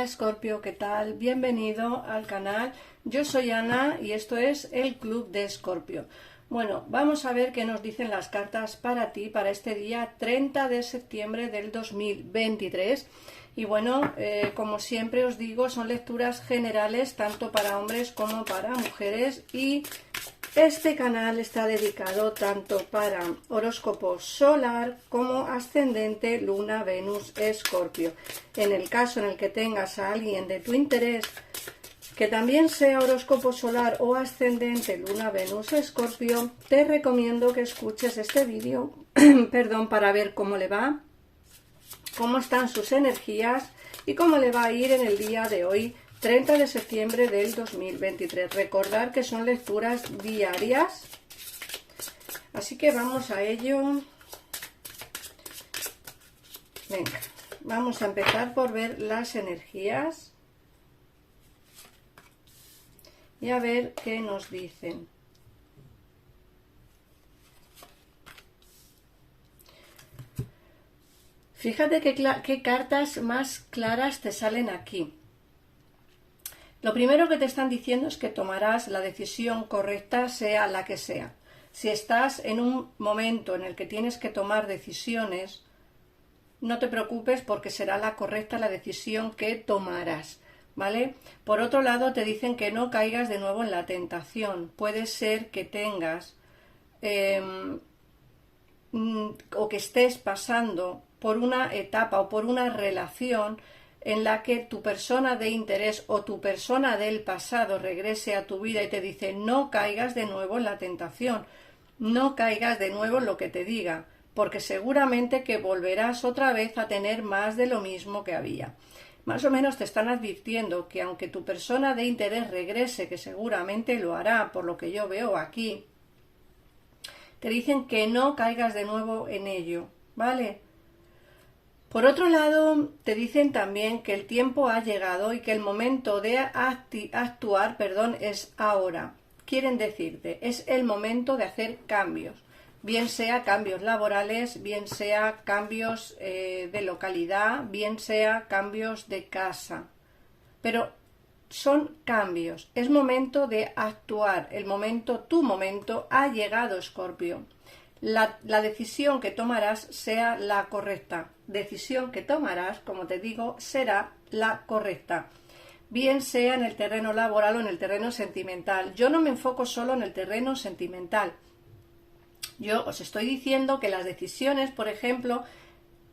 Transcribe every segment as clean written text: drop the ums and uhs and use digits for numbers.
Escorpio, ¿qué tal? Bienvenido al canal. Yo soy Ana y esto es el Club de Escorpio. Bueno, vamos a ver qué nos dicen las cartas para ti, para este día 30 de septiembre del 2023. Y bueno, como siempre os digo, son lecturas generales tanto para hombres como para mujeres, y este canal está dedicado tanto para horóscopo solar como ascendente, luna, Venus, Escorpio. En el caso en el que tengas a alguien de tu interés que también sea horóscopo solar o ascendente, luna, Venus, Escorpio, te recomiendo que escuches este vídeo perdón, para ver cómo le va, cómo están sus energías y cómo le va a ir en el día de hoy, 30 de septiembre del 2023. Recordar que son lecturas diarias, así que vamos a ello. Venga, vamos a empezar por ver las energías y a ver qué nos dicen. Fíjate qué cartas más claras te salen aquí. Lo primero que te están diciendo es que tomarás la decisión correcta, sea la que sea. Si estás en un momento en el que tienes que tomar decisiones, no te preocupes porque será la correcta la decisión que tomarás, ¿vale? Por otro lado, te dicen que no caigas de nuevo en la tentación. Puede ser que tengas o que estés pasando por una etapa o por una relación en la que tu persona de interés o tu persona del pasado regrese a tu vida y te dice no caigas de nuevo en la tentación, no caigas de nuevo en lo que te diga, porque seguramente que volverás otra vez a tener más de lo mismo que había. Más o menos te están advirtiendo que aunque tu persona de interés regrese, que seguramente lo hará por lo que yo veo aquí, te dicen que no caigas de nuevo en ello, ¿vale? Por otro lado, te dicen también que el tiempo ha llegado y que el momento de actuar, es ahora. Quieren decirte, es el momento de hacer cambios, bien sea cambios laborales, bien sea cambios de localidad, bien sea cambios de casa. Pero son cambios, es momento de actuar, tu momento ha llegado, Escorpio. La decisión que tomarás sea la correcta. Decisión que tomarás, como te digo, será la correcta. Bien sea en el terreno laboral o en el terreno sentimental. Yo no me enfoco solo en el terreno sentimental. Yo os estoy diciendo que las decisiones, por ejemplo,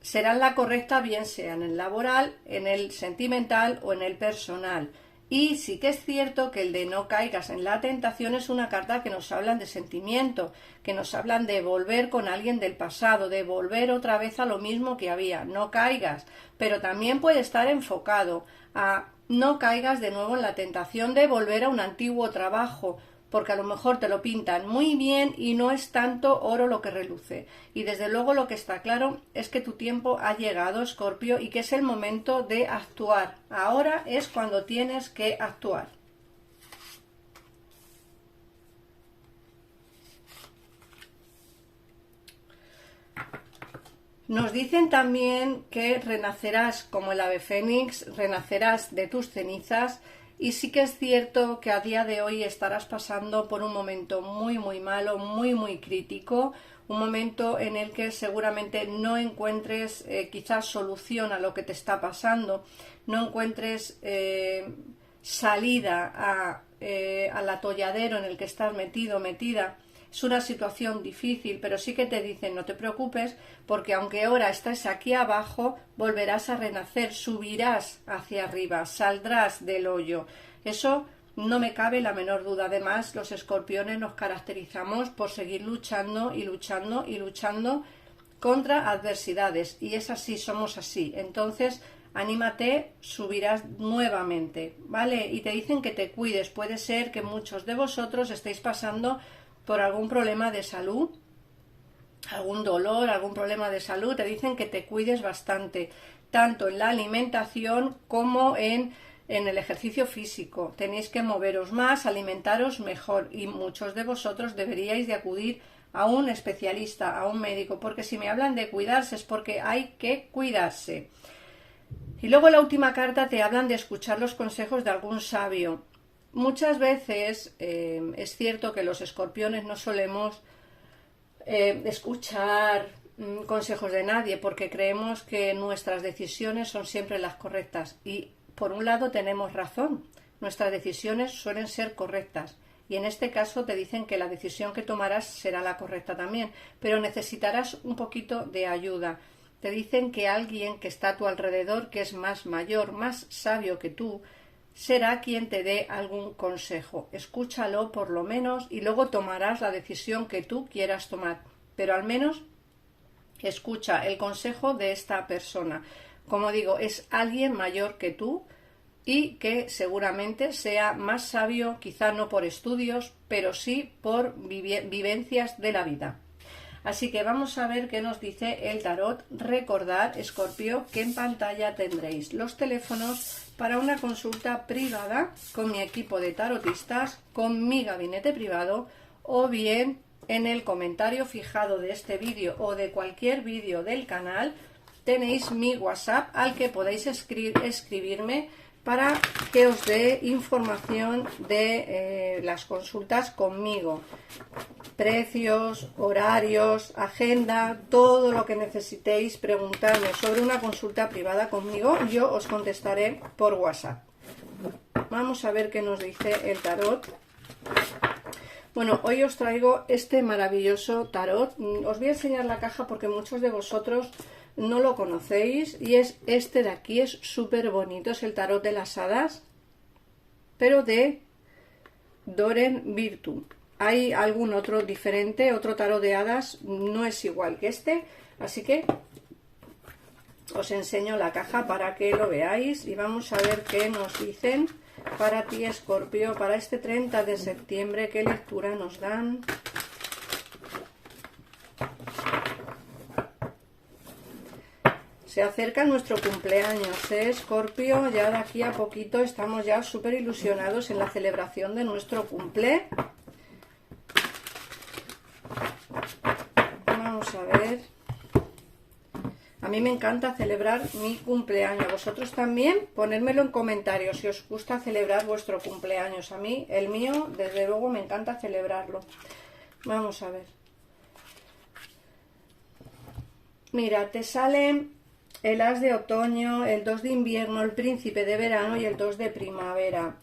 serán la correcta, bien sea en el laboral, en el sentimental o en el personal. Y sí que es cierto que el de no caigas en la tentación es una carta que nos hablan de sentimiento, que nos hablan de volver con alguien del pasado, de volver otra vez a lo mismo que había. No caigas, pero también puede estar enfocado a no caigas de nuevo en la tentación de volver a un antiguo trabajo, porque a lo mejor te lo pintan muy bien y no es tanto oro lo que reluce. Y desde luego lo que está claro es que tu tiempo ha llegado, Escorpio, y que es el momento de actuar. Ahora es cuando tienes que actuar. Nos dicen también que renacerás como el ave fénix, renacerás de tus cenizas. Y sí que es cierto que a día de hoy estarás pasando por un momento muy muy malo, muy muy crítico, un momento en el que seguramente no encuentres quizás solución a lo que te está pasando, no encuentres salida al atolladero en el que estás metido, metida. Es una situación difícil, pero sí que te dicen no te preocupes porque aunque ahora estés aquí abajo, volverás a renacer, subirás hacia arriba, saldrás del hoyo. Eso no me cabe la menor duda. Además, los escorpiones nos caracterizamos por seguir luchando y luchando y luchando contra adversidades. Y es así, somos así. Entonces, anímate, subirás nuevamente, ¿vale? Y te dicen que te cuides. Puede ser que muchos de vosotros estéis pasando por algún problema de salud, algún dolor, algún problema de salud. Te dicen que te cuides bastante, tanto en la alimentación como en el ejercicio físico. Tenéis que moveros más, alimentaros mejor, y muchos de vosotros deberíais de acudir a un especialista, a un médico, porque si me hablan de cuidarse es porque hay que cuidarse. Y luego la última carta te hablan de escuchar los consejos de algún sabio. Muchas veces es cierto que los escorpiones no solemos escuchar consejos de nadie porque creemos que nuestras decisiones son siempre las correctas y por un lado tenemos razón, nuestras decisiones suelen ser correctas y en este caso te dicen que la decisión que tomarás será la correcta también, pero necesitarás un poquito de ayuda. Te dicen que alguien que está a tu alrededor, que es más mayor, más sabio que tú, será quien te dé algún consejo. Escúchalo por lo menos y luego tomarás la decisión que tú quieras tomar, pero al menos escucha el consejo de esta persona. Como digo, es alguien mayor que tú y que seguramente sea más sabio, quizá no por estudios, pero sí por vivencias de la vida. Así que vamos a ver qué nos dice el tarot. Recordad, Escorpio, que en pantalla tendréis los teléfonos para una consulta privada con mi equipo de tarotistas, con mi gabinete privado, o bien en el comentario fijado de este vídeo o de cualquier vídeo del canal tenéis mi WhatsApp al que podéis escribirme para que os dé información de las consultas conmigo. Precios, horarios, agenda, todo lo que necesitéis preguntarme sobre una consulta privada conmigo, yo os contestaré por WhatsApp. Vamos a ver qué nos dice el tarot. Bueno, hoy os traigo este maravilloso tarot. Os voy a enseñar la caja porque muchos de vosotros no lo conocéis y es este de aquí, es súper bonito, es el tarot de las hadas, pero de Doreen Virtue. Hay algún otro diferente, otro tarot de hadas, no es igual que este, así que os enseño la caja para que lo veáis y vamos a ver qué nos dicen para ti, Escorpio, para este 30 de septiembre, qué lectura nos dan. Se acerca nuestro cumpleaños, Escorpio, ya de aquí a poquito estamos ya súper ilusionados en la celebración de nuestro cumple. Vamos a ver. A mí me encanta celebrar mi cumpleaños. Vosotros también, ponedmelo en comentarios si os gusta celebrar vuestro cumpleaños. A mí, el mío, desde luego, me encanta celebrarlo. Vamos a ver. Mira, te salen el as de otoño, el 2 de invierno, el príncipe de verano y el 2 de primavera.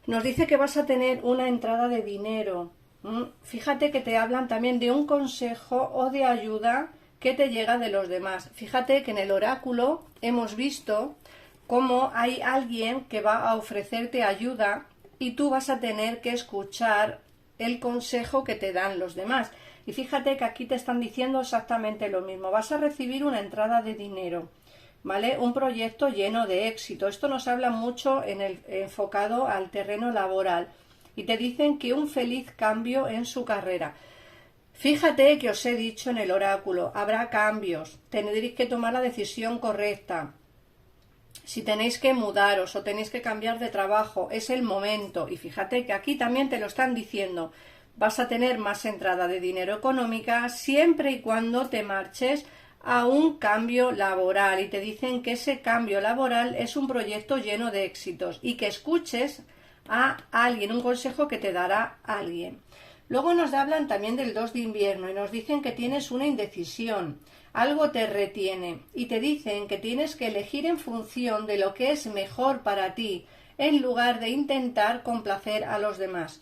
Nos dice que vas a tener una entrada de dinero. Fíjate que te hablan también de un consejo o de ayuda que te llega de los demás. Fíjate que en el oráculo hemos visto cómo hay alguien que va a ofrecerte ayuda y tú vas a tener que escuchar el consejo que te dan los demás. Y fíjate que aquí te están diciendo exactamente lo mismo. Vas a recibir una entrada de dinero, ¿vale? Un proyecto lleno de éxito. Esto nos habla mucho enfocado al terreno laboral. Y te dicen que un feliz cambio en su carrera. Fíjate que os he dicho en el oráculo, habrá cambios, tendréis que tomar la decisión correcta. Si tenéis que mudaros o tenéis que cambiar de trabajo, es el momento. Y fíjate que aquí también te lo están diciendo. Vas a tener más entrada de dinero económica siempre y cuando te marches a un cambio laboral. Y te dicen que ese cambio laboral es un proyecto lleno de éxitos y que escuches a alguien, un consejo que te dará alguien. Luego nos hablan también del 2 de invierno y nos dicen que tienes una indecisión, algo te retiene y te dicen que tienes que elegir en función de lo que es mejor para ti en lugar de intentar complacer a los demás.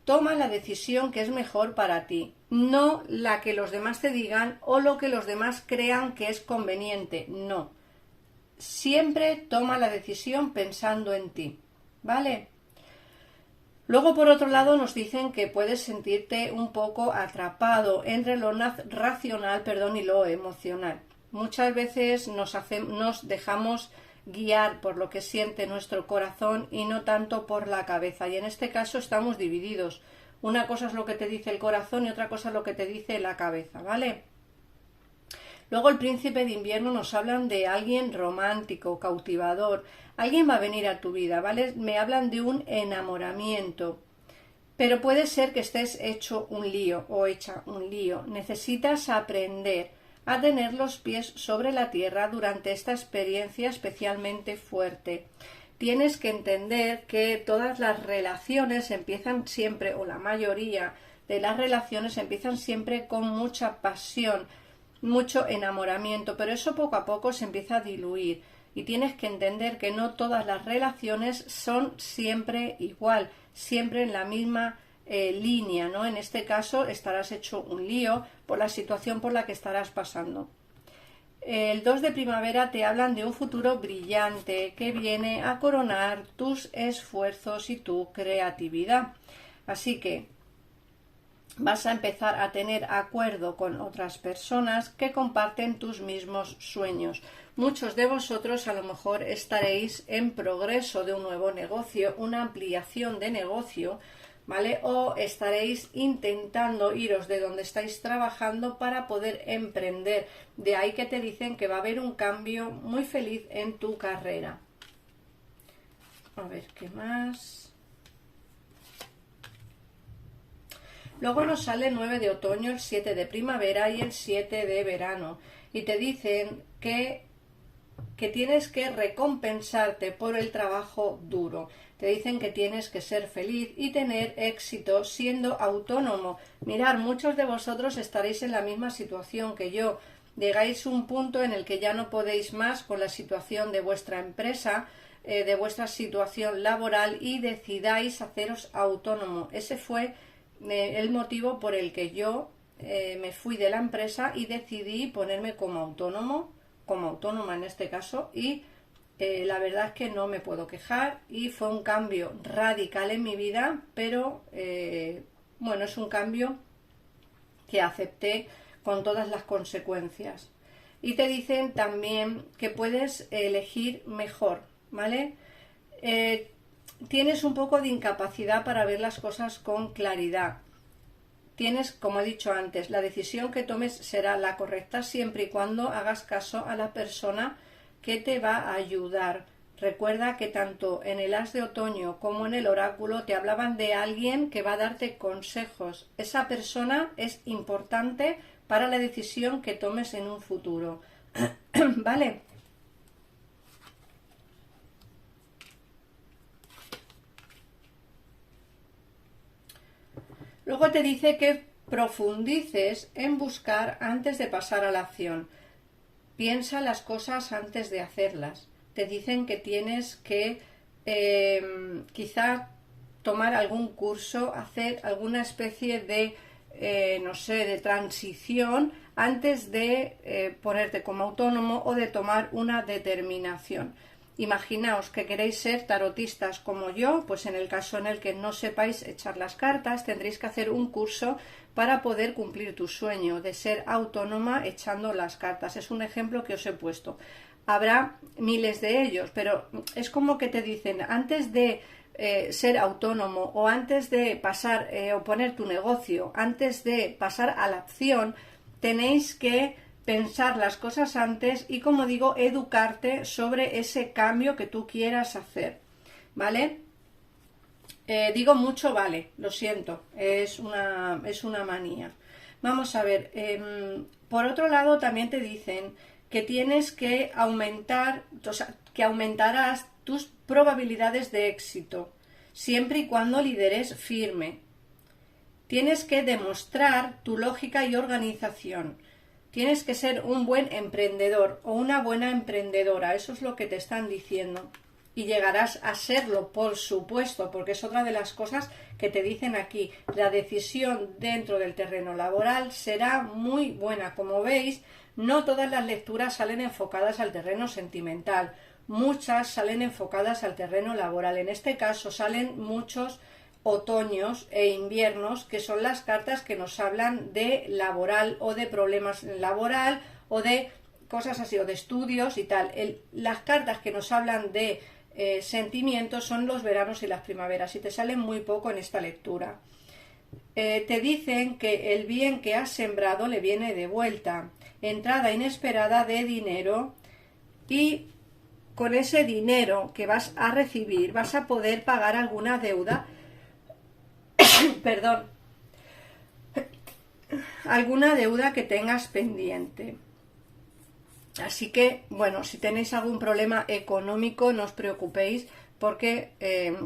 Toma la decisión que es mejor para ti, no la que los demás te digan o lo que los demás crean que es conveniente, no. Siempre toma la decisión pensando en ti, ¿vale? Luego, por otro lado, nos dicen que puedes sentirte un poco atrapado entre lo racional, y lo emocional. Muchas veces nos dejamos guiar por lo que siente nuestro corazón y no tanto por la cabeza. Y en este caso estamos divididos. Una cosa es lo que te dice el corazón y otra cosa es lo que te dice la cabeza, ¿vale? Luego el príncipe de invierno nos hablan de alguien romántico, cautivador. Alguien va a venir a tu vida, ¿vale? Me hablan de un enamoramiento. Pero puede ser que estés hecho un lío o hecha un lío. Necesitas aprender a tener los pies sobre la tierra durante esta experiencia especialmente fuerte. Tienes que entender que todas las relaciones empiezan siempre, o la mayoría de las relaciones empiezan siempre con mucha pasión, mucho enamoramiento, pero eso poco a poco se empieza a diluir y tienes que entender que no todas las relaciones son siempre igual, siempre en la misma línea, ¿no? En este caso estarás hecho un lío por la situación por la que estarás pasando. El 2 de primavera te hablan de un futuro brillante que viene a coronar tus esfuerzos y tu creatividad. Así que vas a empezar a tener acuerdo con otras personas que comparten tus mismos sueños. Muchos de vosotros a lo mejor estaréis en progreso de un nuevo negocio, una ampliación de negocio, ¿vale? O estaréis intentando iros de donde estáis trabajando para poder emprender. De ahí que te dicen que va a haber un cambio muy feliz en tu carrera. A ver, ¿qué más? Luego nos sale el 9 de otoño, el 7 de primavera y el 7 de verano. Y te dicen que tienes que recompensarte por el trabajo duro. Te dicen que tienes que ser feliz y tener éxito siendo autónomo. Mirad, muchos de vosotros estaréis en la misma situación que yo. Llegáis a un punto en el que ya no podéis más con la situación de vuestra empresa, de vuestra situación laboral y decidáis haceros autónomo. Ese fue el motivo por el que yo me fui de la empresa y decidí ponerme como autónoma en este caso, y la verdad es que no me puedo quejar y fue un cambio radical en mi vida, pero bueno, es un cambio que acepté con todas las consecuencias. Y te dicen también que puedes elegir mejor, ¿vale? Tienes un poco de incapacidad para ver las cosas con claridad. Tienes, como he dicho antes, la decisión que tomes será la correcta siempre y cuando hagas caso a la persona que te va a ayudar. Recuerda que tanto en el As de Otoño como en el oráculo te hablaban de alguien que va a darte consejos. Esa persona es importante para la decisión que tomes en un futuro. ¿Vale? Luego te dice que profundices en buscar antes de pasar a la acción. Piensa las cosas antes de hacerlas. Te dicen que tienes que quizá tomar algún curso, hacer alguna especie de, no sé, de transición antes de ponerte como autónomo o de tomar una determinación. Imaginaos que queréis ser tarotistas como yo, pues en el caso en el que no sepáis echar las cartas, tendréis que hacer un curso para poder cumplir tu sueño de ser autónoma echando las cartas. Es un ejemplo que os he puesto. Habrá miles de ellos, pero es como que te dicen, antes de ser autónomo o antes de pasar o poner tu negocio, antes de pasar a la acción, tenéis que pensar las cosas antes y, como digo, educarte sobre ese cambio que tú quieras hacer, ¿vale? Digo mucho, vale, lo siento, es una manía. Vamos a ver, por otro lado también te dicen que tienes que aumentar, o sea, que aumentarás tus probabilidades de éxito, siempre y cuando lideres firme. Tienes que demostrar tu lógica y organización. Tienes que ser un buen emprendedor o una buena emprendedora, eso es lo que te están diciendo. Y llegarás a serlo, por supuesto, porque es otra de las cosas que te dicen aquí. La decisión dentro del terreno laboral será muy buena. Como veis, no todas las lecturas salen enfocadas al terreno sentimental. Muchas salen enfocadas al terreno laboral. En este caso salen muchos otoños e inviernos, que son las cartas que nos hablan de laboral o de problemas laboral o de cosas así, o de estudios y tal. Las cartas que nos hablan de sentimientos son los veranos y las primaveras y te salen muy poco en esta lectura. Te dicen que el bien que has sembrado le viene de vuelta, entrada inesperada de dinero, y con ese dinero que vas a recibir vas a poder pagar alguna deuda perdón, alguna deuda que tengas pendiente. Así que, bueno, si tenéis algún problema económico, no os preocupéis, porque,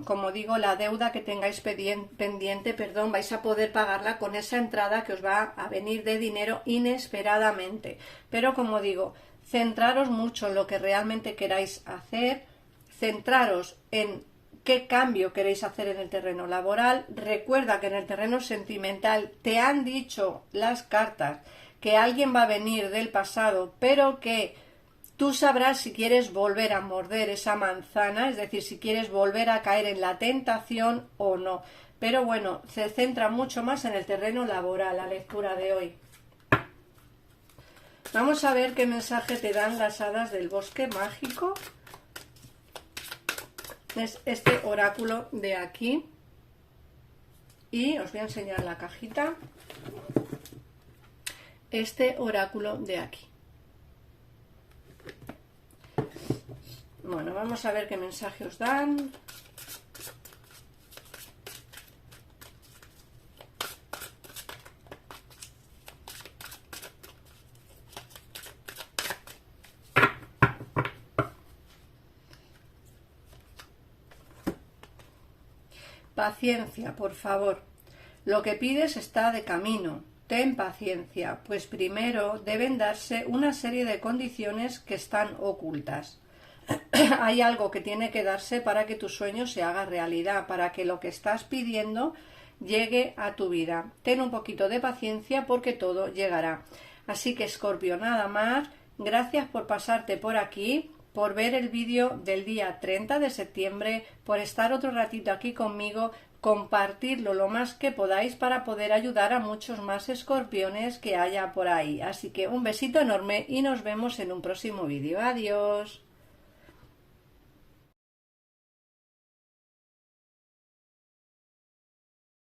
como digo, la deuda que tengáis pendiente, perdón, vais a poder pagarla con esa entrada que os va a venir de dinero inesperadamente. Pero, como digo, centraros mucho en lo que realmente queráis hacer, centraros en qué cambio queréis hacer en el terreno laboral. Recuerda que en el terreno sentimental te han dicho las cartas que alguien va a venir del pasado, pero que tú sabrás si quieres volver a morder esa manzana, es decir, si quieres volver a caer en la tentación o no. Pero bueno, se centra mucho más en el terreno laboral la lectura de hoy. Vamos a ver qué mensaje te dan las hadas del bosque mágico. Es este oráculo de aquí. Y os voy a enseñar la cajita. Este oráculo de aquí. Bueno, vamos a ver qué mensaje os dan. Paciencia, por favor. Lo que pides está de camino. Ten paciencia, pues primero deben darse una serie de condiciones que están ocultas. Hay algo que tiene que darse para que tu sueño se haga realidad, para que lo que estás pidiendo llegue a tu vida. Ten un poquito de paciencia porque todo llegará. Así que, Escorpio, nada más. Gracias por pasarte por aquí, por ver el vídeo del día 30 de septiembre, por estar otro ratito aquí conmigo. Compartirlo lo más que podáis para poder ayudar a muchos más escorpiones que haya por ahí. Así que un besito enorme y nos vemos en un próximo vídeo. Adiós.